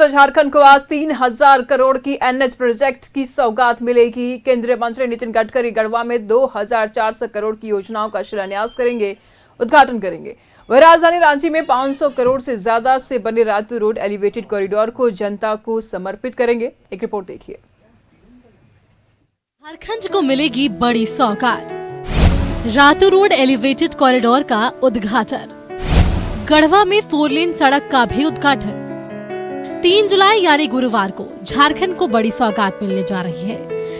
तो झारखंड को आज 3,000 करोड़ की एनएच प्रोजेक्ट की सौगात मिलेगी। केंद्रीय मंत्री नितिन गडकरी गढ़वा में 2,400 करोड़ की योजनाओं का शिलान्यास करेंगे, उद्घाटन करेंगे। वह राजधानी रांची में 500 करोड़ से ज्यादा से बने रातू रोड एलिवेटेड कॉरिडोर को जनता को समर्पित करेंगे। एक रिपोर्ट देखिए। झारखंड को मिलेगी बड़ी सौगात, रातू रोड एलिवेटेड कॉरिडोर का उद्घाटन। गढ़वा में 4 लेन सड़क का भी उद्घाटन। 3 जुलाई यानी गुरुवार को झारखंड को बड़ी सौगात मिलने जा रही है।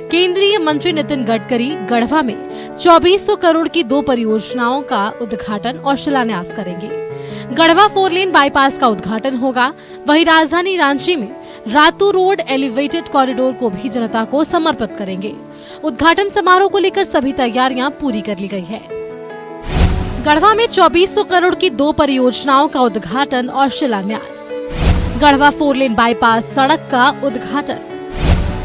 केंद्रीय मंत्री नितिन गडकरी गढ़वा में 2400 करोड़ की 2 परियोजनाओं का उद्घाटन और शिलान्यास करेंगे। गढ़वा 4 लेन बाईपास का उद्घाटन होगा। वहीं राजधानी रांची में रातू रोड एलिवेटेड कॉरिडोर को भी जनता को समर्पित करेंगे। उद्घाटन समारोह को लेकर सभी तैयारियां पूरी कर ली गई है। गढ़वा में 2400 करोड़ की 2 परियोजनाओं का उद्घाटन और शिलान्यास। गढ़वा 4 लेन बाईपास सड़क का उद्घाटन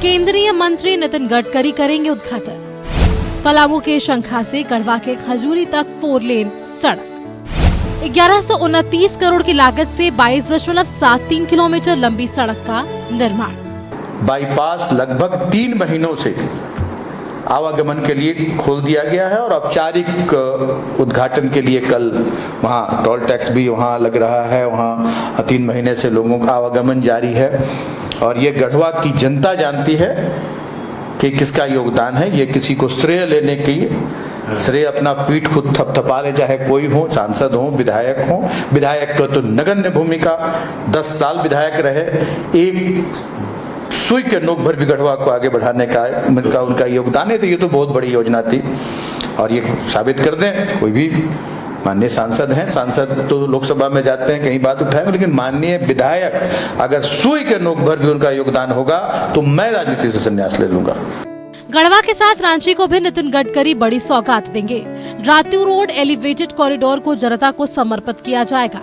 केंद्रीय मंत्री नितिन गडकरी करेंगे उद्घाटन। पलामू के शंखा से गढ़वा के खजूरी तक 4 लेन सड़क। 1129 करोड़ की लागत से 22.73 किलोमीटर लंबी सड़क का निर्माण। बाईपास लगभग 3 महीनों से आवागमन के लिए खोल दिया गया है और औपचारिक उद्घाटन के लिए कल वहाँ टोल टैक्स भी वहाँ लग रहा है। वहाँ 3 महीने से लोगों का आवागमन जारी है और ये गढ़वा की जनता जानती है कि किसका योगदान है। ये किसी को श्रेय लेने की श्रेय अपना पीठ खुद थपथपा ले, चाहे कोई हो, सांसद हो, विधायक हो। विधायक को तो नगण्य भूमिका, 10 साल विधायक रहे, एक सुई के नोक भर भी गढ़वा को आगे बढ़ाने का उनका योगदान है। तो ये तो बहुत बड़ी योजना थी और ये साबित कर दें। कोई भी माननीय सांसद हैं, सांसद तो लोकसभा में जाते हैं, कहीं बात उठाएंगे, लेकिन माननीय विधायक अगर सुई के नोक भर भी उनका योगदान होगा तो मैं राजनीति से संन्यास ले लूंगा। गढ़वा के साथ रांची को भी नितिन गडकरी बड़ी सौगात देंगे। रातू रोड एलिवेटेड कॉरिडोर को जनता को समर्पित किया जाएगा।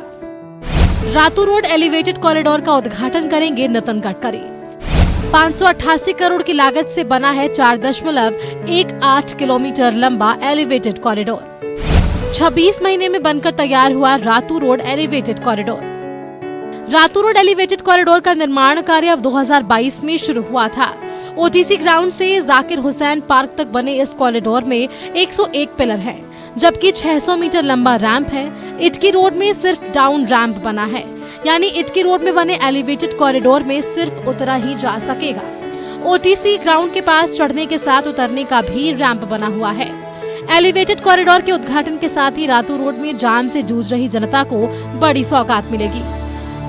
रातू रोड एलिवेटेड कॉरिडोर का उद्घाटन करेंगे नितिन गडकरी। 588 करोड़ की लागत से बना है 4.18 किलोमीटर लंबा एलिवेटेड कॉरिडोर। 26 महीने में बनकर तैयार हुआ Ratu road elevated corridor. Ratu road elevated corridor का निर्माण कार्य अब 2022 में शुरू हुआ था। ओटीसी ग्राउंड से जाकिर हुसैन पार्क तक बने इस कॉरिडोर में 101 पिलर हैं, जबकि 600 मीटर लंबा रैंप है। इटकी रोड में सिर्फ डाउन रैंप बना है, यानी इटकी रोड में बने एलिवेटेड कॉरिडोर में सिर्फ उतरा ही जा सकेगा। ओटीसी ग्राउंड के पास चढ़ने के साथ उतरने का भी रैंप बना हुआ है। एलिवेटेड कॉरिडोर के उद्घाटन के साथ ही रातू रोड में जाम से जूझ रही जनता को बड़ी सौगात मिलेगी।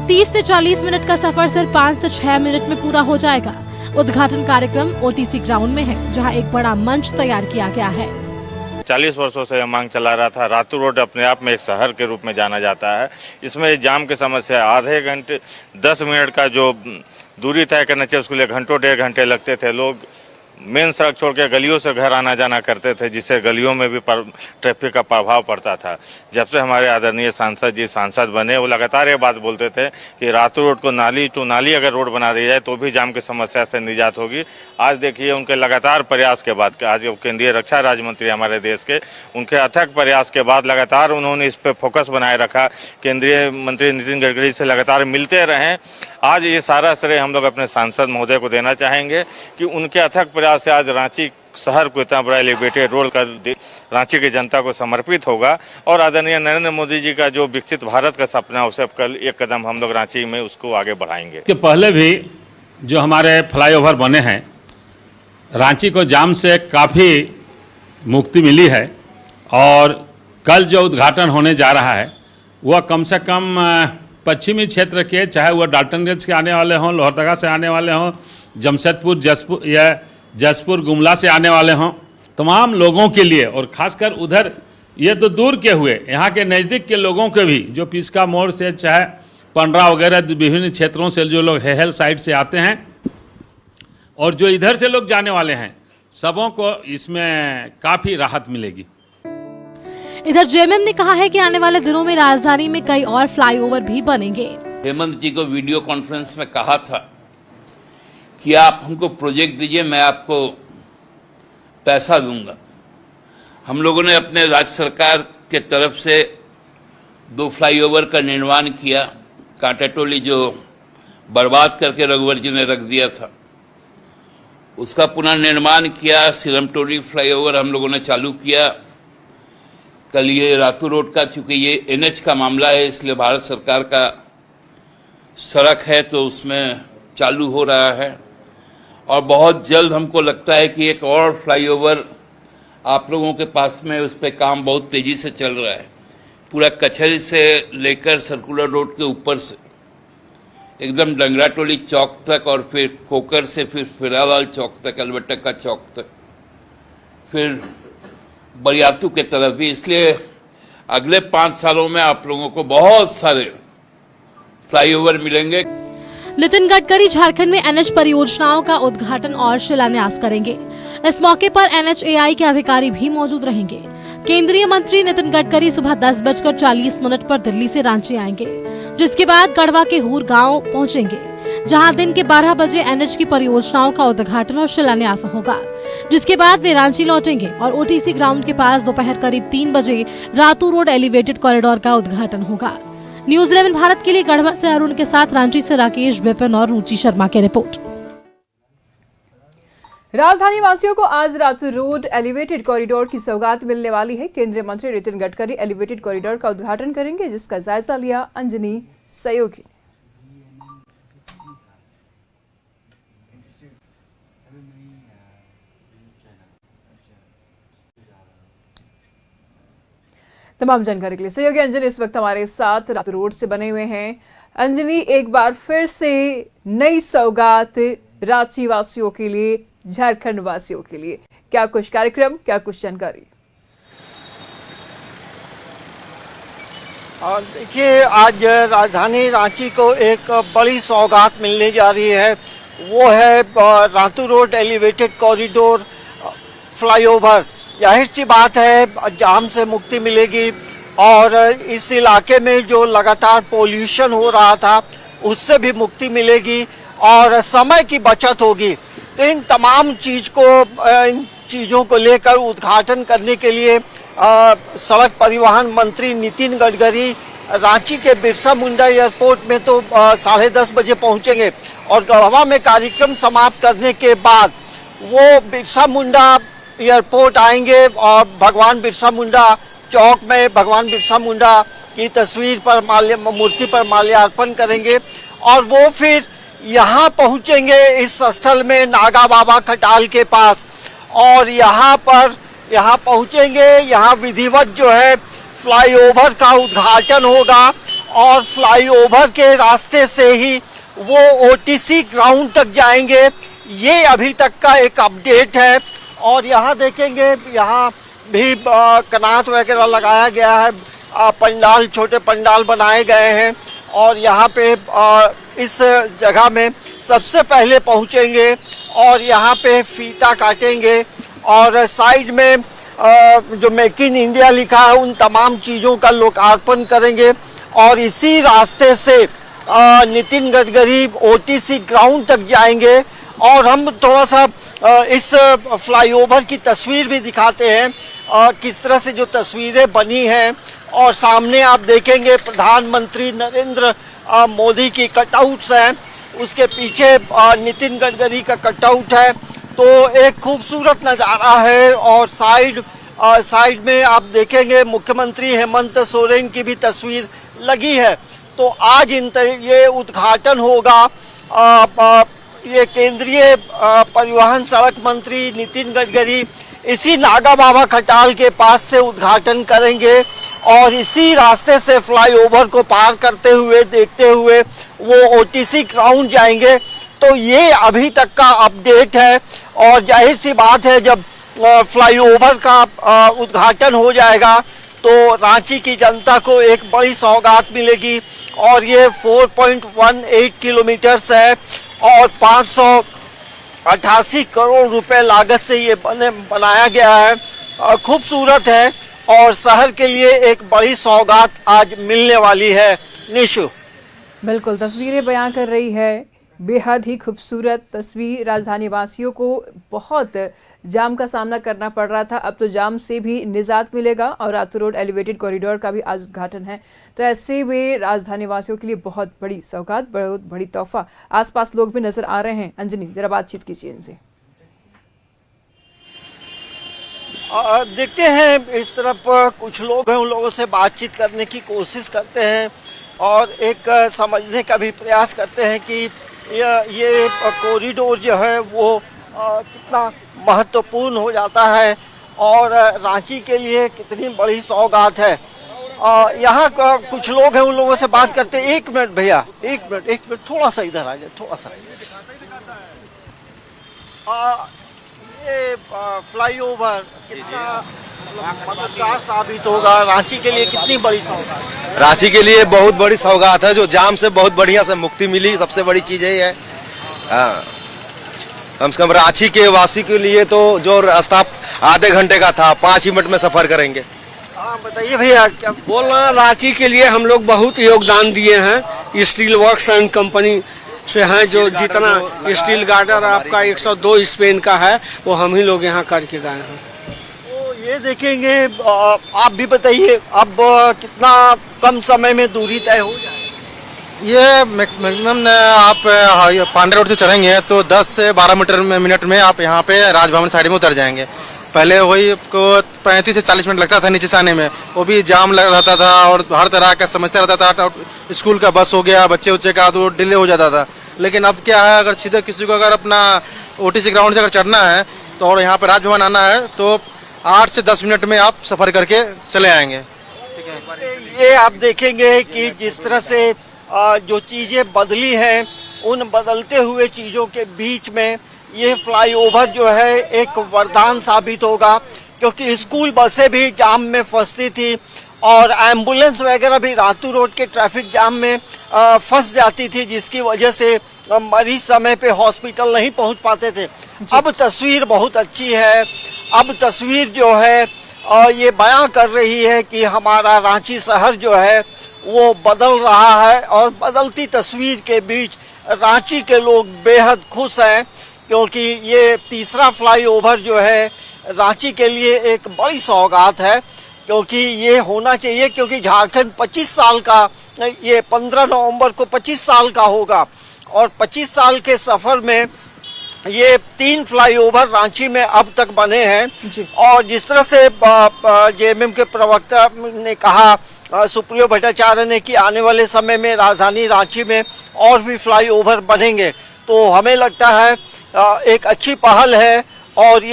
30 से 40 मिनट का सफर सिर्फ 5 से 6 मिनट में पूरा हो जाएगा। उद्घाटन कार्यक्रम ओटीसी ग्राउंड में है, जहां एक बड़ा मंच तैयार किया गया है। 40 वर्षों से यह मांग चला रहा था। रातू रोड अपने आप में एक शहर के रूप में जाना जाता है। इसमें जाम की समस्या, आधे घंटे 10 मिनट का जो दूरी तय करना चाहिए उसके लिए घंटों 1.5 घंटे लगते थे। लोग मेन सड़क छोड़ के गलियों से घर आना जाना करते थे, जिससे गलियों में भी ट्रैफिक का प्रभाव पड़ता था। जब से हमारे आदरणीय सांसद जी सांसद बने, वो लगातार ये बात बोलते थे कि रातू रोड को नाली टू नाली अगर रोड बना दी जाए तो भी जाम की समस्या से निजात होगी। आज देखिए उनके लगातार प्रयास के बाद, आज केंद्रीय रक्षा राज्य मंत्री हमारे देश के, उनके अथक प्रयास के बाद लगातार उन्होंने इस पर फोकस बनाए रखा। केंद्रीय मंत्री नितिन गडकरी से लगातार मिलते रहे। आज ये सारा श्रेय हम लोग अपने सांसद महोदय को देना चाहेंगे कि उनके अथक प्रयास से आज रांची शहर को इतना बड़ा एलिवेटेड रोड का रांची की जनता को समर्पित होगा और आदरणीय नरेंद्र मोदी जी का जो विकसित भारत का सपना, उसे कल एक कदम हम लोग रांची में उसको आगे बढ़ाएंगे। कि पहले भी जो हमारे फ्लाईओवर बने हैं, रांची को जाम से काफ़ी मुक्ति मिली है और कल जो उद्घाटन होने जा रहा है वह कम से कम पश्चिमी क्षेत्र के, चाहे वह डाल्टनगंज के आने वाले हों, लोहरदगा से आने वाले हों, जमशेदपुर, जसपुर या जसपुर गुमला से आने वाले हों, तमाम लोगों के लिए, और खासकर उधर ये तो दूर के हुए, यहाँ के नज़दीक के लोगों के भी, जो पिस्का मोड़ से, चाहे पंडरा वगैरह विभिन्न क्षेत्रों से जो लोग हेहल साइड से आते हैं और जो इधर से लोग जाने वाले हैं, सबों को इसमें काफ़ी राहत मिलेगी। इधर जेएमएम ने कहा है कि आने वाले दिनों में राजधानी में कई और फ्लाईओवर भी बनेंगे। हेमंत जी को वीडियो कॉन्फ्रेंस में कहा था कि आप हमको प्रोजेक्ट दीजिए, मैं आपको पैसा दूंगा। हम लोगों ने अपने राज्य सरकार के तरफ से 2 फ्लाईओवर का निर्माण किया। कांटाटोली जो बर्बाद करके रघुवर जी ने रख दिया था, उसका पुनर्निर्माण किया। सिरमटोरी फ्लाईओवर हम लोगों ने चालू किया। कल ये रातू रोड का, चूंकि ये एनएच का मामला है इसलिए भारत सरकार का सड़क है तो उसमें चालू हो रहा है। और बहुत जल्द हमको लगता है कि एक और फ्लाईओवर आप लोगों के पास में, उस पर काम बहुत तेजी से चल रहा है। पूरा कचहरी से लेकर सर्कुलर रोड के ऊपर से एकदम डंगराटोली चौक तक, और फिर कोकर से फिर फिरालाल चौक तक, अलबट्टका चौक तक, फिर बरियातू के तरफ भी। इसलिए अगले 5 सालों में आप लोगों को बहुत सारे फ्लाईओवर मिलेंगे। नितिन गडकरी झारखंड में एनएच परियोजनाओं का उद्घाटन और शिलान्यास करेंगे। इस मौके पर एनएचएआई के अधिकारी भी मौजूद रहेंगे। केंद्रीय मंत्री नितिन गडकरी सुबह 10:40 पर दिल्ली से रांची आएंगे, जिसके बाद गढ़वा के हूर गांव पहुंचेंगे, जहां दिन के 12 बजे एनएच की परियोजनाओं का उद्घाटन और शिलान्यास होगा। जिसके बाद वे रांची लौटेंगे और ओटीसी ग्राउंड के पास दोपहर करीब 3 बजे रातू रोड एलिवेटेड कॉरिडोर का उद्घाटन होगा। न्यूज 11 भारत के लिए गढ़वा से अरुण के साथ रांची से राकेश, विपिन और रुचि शर्मा की रिपोर्ट। राजधानी वासियों को आज रातू रोड एलिवेटेड कॉरिडोर की सौगात मिलने वाली है। केंद्रीय मंत्री नितिन गडकरी एलिवेटेड कॉरिडोर का उद्घाटन करेंगे, जिसका जायजा लिया अंजनी सहयोगी। तमाम जानकारी के लिए सहयोगी अंजनी इस वक्त हमारे साथ रातू रोड से बने हुए हैं। अंजनी, एक बार फिर से नई सौगात रांची वासियों के लिए, झारखंड वासियों के लिए, क्या कुछ कार्यक्रम, क्या कुछ जानकारी? देखिए, आज राजधानी रांची को एक बड़ी सौगात मिलने जा रही है। वो है Ratu road elevated corridor flyover. जाहिर सी बात है, जाम से मुक्ति मिलेगी और इस इलाके में जो लगातार पोल्यूशन हो रहा था उससे भी मुक्ति मिलेगी और समय की बचत होगी। तो इन तमाम इन चीज़ों को लेकर उद्घाटन करने के लिए सड़क परिवहन मंत्री नितिन गडकरी रांची के बिरसा मुंडा एयरपोर्ट में तो 10:30 बजे पहुंचेंगे और गढ़वा में कार्यक्रम समाप्त करने के बाद वो बिरसा मुंडा एयरपोर्ट आएंगे और भगवान बिरसा मुंडा चौक में भगवान बिरसा मुंडा की तस्वीर पर मूर्ति पर माल्यार्पण करेंगे और वो फिर यहाँ पहुँचेंगे इस स्थल में नागा बाबा खटाल के पास और यहाँ पहुँचेंगे। यहाँ विधिवत जो है फ्लाईओवर का उद्घाटन होगा और फ्लाईओवर के रास्ते से ही वो ओटीसी ग्राउंड तक जाएंगे। ये अभी तक का एक अपडेट है। और यहाँ देखेंगे, यहाँ भी कनात वगैरह लगाया गया है, पंडाल, छोटे पंडाल बनाए गए हैं और यहाँ पे इस जगह में सबसे पहले पहुँचेंगे और यहाँ पे फीता काटेंगे और साइड में जो मेक इन इंडिया लिखा है उन तमाम चीज़ों का लोकार्पण करेंगे और इसी रास्ते से नितिन गडकरी ओटीसी ग्राउंड तक जाएंगे। और हम थोड़ा सा इस फ्लाईओवर की तस्वीर भी दिखाते हैं, किस तरह से जो तस्वीरें बनी हैं और सामने आप देखेंगे प्रधानमंत्री नरेंद्र मोदी की कटआउट्स हैं, उसके पीछे नितिन गडकरी का कटआउट है। तो एक खूबसूरत नज़ारा है और साइड में आप देखेंगे मुख्यमंत्री हेमंत सोरेन की भी तस्वीर लगी है। तो आज ये उद्घाटन होगा। ये केंद्रीय परिवहन सड़क मंत्री नितिन गडकरी इसी नागा बाबा खटाल के पास से उद्घाटन करेंगे और इसी रास्ते से फ्लाईओवर को पार करते हुए देखते हुए वो ओटीसी ग्राउंड जाएंगे। तो ये अभी तक का अपडेट है और जाहिर सी बात है, जब फ्लाईओवर का उद्घाटन हो जाएगा तो रांची की जनता को एक बड़ी सौगात मिलेगी। और ये 4.18 किलोमीटर है और 588 करोड़ रुपए लागत से ये बनाया गया है। खूबसूरत है और शहर के लिए एक बड़ी सौगात आज मिलने वाली है। निशु, बिल्कुल तस्वीरें बयां कर रही है बेहद ही खूबसूरत तस्वीर। राजधानी वासियों को बहुत जाम का सामना करना पड़ रहा था, अब तो जाम से भी निजात मिलेगा और रातू रोड एलिवेटेड कॉरिडोर का भी आज उद्घाटन है। तो ऐसे में राजधानी वासियों के लिए बहुत बड़ी सौगात, बहुत बड़ी तोहफा। आसपास लोग भी नजर आ रहे हैं। अंजनी, जरा बातचीत कीजिए इनसे। देखते हैं, इस तरफ कुछ लोग हैं, उन लोगों से बातचीत करने की कोशिश करते हैं और एक समझने का भी प्रयास करते हैं कि ये कॉरिडोर जो है वो कितना महत्वपूर्ण हो जाता है और रांची के लिए कितनी बड़ी सौगात है। यहाँ कुछ लोग हैं, उन लोगों से बात करते हैं। एक मिनट भैया, एक मिनट थोड़ा सा इधर आ जाए, थोड़ा सा। ये फ्लाईओवर कितना मददगार साबित होगा, रांची के लिए कितनी बड़ी सौगात? रांची के लिए बहुत बड़ी सौगात है, जो जाम से बहुत बढ़िया से मुक्ति मिली, सबसे बड़ी चीज यही है। हाँ, कम से कम रांची के वासी के लिए तो जो रास्ता आधे घंटे का था 5 मिनट में सफर करेंगे। हाँ बताइए भैया, क्या बोल रहे हैं? रांची के लिए हम लोग बहुत योगदान दिए हैं। स्टील वर्क्स एंड कंपनी से हैं, जो जितना स्टील गार्डर आपका 102 स्पेन का है वो हम ही लोग यहाँ करके गए हैं। तो ये देखेंगे, आप भी बताइए अब कितना कम समय में दूरी तय हो जाए? ये मैक्सिमम आप पांडे रोड से चढ़ेंगे तो 10 से 12 मिनट में आप यहाँ पे राजभवन साइड में उतर जाएंगे। पहले वही को 35 से 40 मिनट लगता था नीचे से आने में, वो भी जाम लग रहता था और हर तरह का समस्या रहता था। स्कूल का बस हो गया, बच्चे का तो डिले हो जाता था। लेकिन अब क्या है, अगर सीधे किसी को अगर अपना OTC ग्राउंड से अगर चढ़ना है तो और यहाँ पर राजभवन आना है तो 8 से 10 मिनट में आप सफ़र करके चले आएंगे। ये आप देखेंगे कि जिस तरह से जो चीज़ें बदली हैं, उन बदलते हुए चीज़ों के बीच में ये फ्लाईओवर जो है एक वरदान साबित होगा, क्योंकि स्कूल बसें भी जाम में फंसती थी और एम्बुलेंस वगैरह भी रातू रोड के ट्रैफिक जाम में फंस जाती थी, जिसकी वजह से मरीज समय पे हॉस्पिटल नहीं पहुंच पाते थे। अब तस्वीर बहुत अच्छी है। अब तस्वीर जो है ये बयां कर रही है कि हमारा रांची शहर जो है वो बदल रहा है और बदलती तस्वीर के बीच रांची के लोग बेहद खुश हैं, क्योंकि ये तीसरा फ्लाईओवर जो है रांची के लिए एक बड़ी सौगात है, क्योंकि ये होना चाहिए, क्योंकि झारखंड 25 साल का, ये 15 नवंबर को 25 साल का होगा और 25 साल के सफ़र में ये 3 फ्लाईओवर रांची में अब तक बने हैं। और जिस तरह से JMM के प्रवक्ता ने कहा, सुप्रियो भट्टाचार्य ने, कि आने वाले समय में राजधानी रांची में और भी फ्लाईओवर बनेंगे, तो हमें लगता है एक अच्छी पहल है। और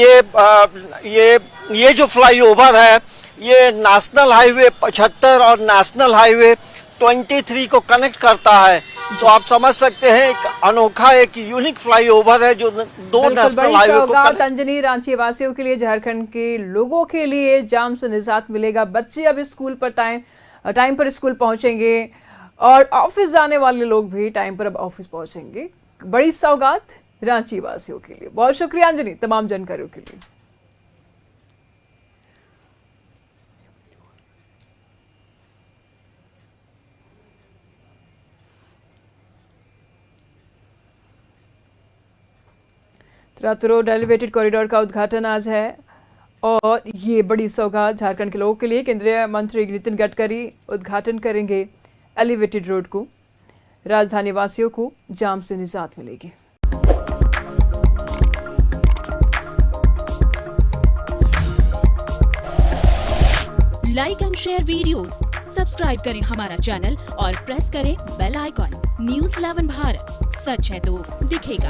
ये जो फ्लाईओवर है ये नेशनल हाईवे 75 और नेशनल हाईवे 23 को कनेक्ट करता है, तो आप समझ सकते हैं एक अनोखा, एक यूनिक फ्लाईओवर है जो 2 नेशनल हाईवे को कनेक्ट। अंजनी, रांची वासियों के लिए, झारखंड के लोगों के लिए जाम से निजात मिलेगा। बच्चे अब स्कूल पर टाइम पर स्कूल पहुंचेंगे और ऑफिस जाने वाले लोग भी टाइम पर अब ऑफिस पहुंचेंगे। बड़ी सौगात रांची वासियों के लिए। बहुत शुक्रिया अंजनी तमाम जानकारियों के लिए। रातू रोड एलिवेटेड कॉरिडोर का उद्घाटन आज है और ये बड़ी सौगात झारखंड के लोगों के लिए। केंद्रीय मंत्री नितिन गडकरी उद्घाटन करेंगे एलिवेटेड रोड को। राजधानी वासियों को जाम से निजात मिलेगी। Like and share videos, subscribe करें हमारा चैनल और प्रेस करें बेल आइकॉन। News 11 भारत, सच है तो दिखेगा।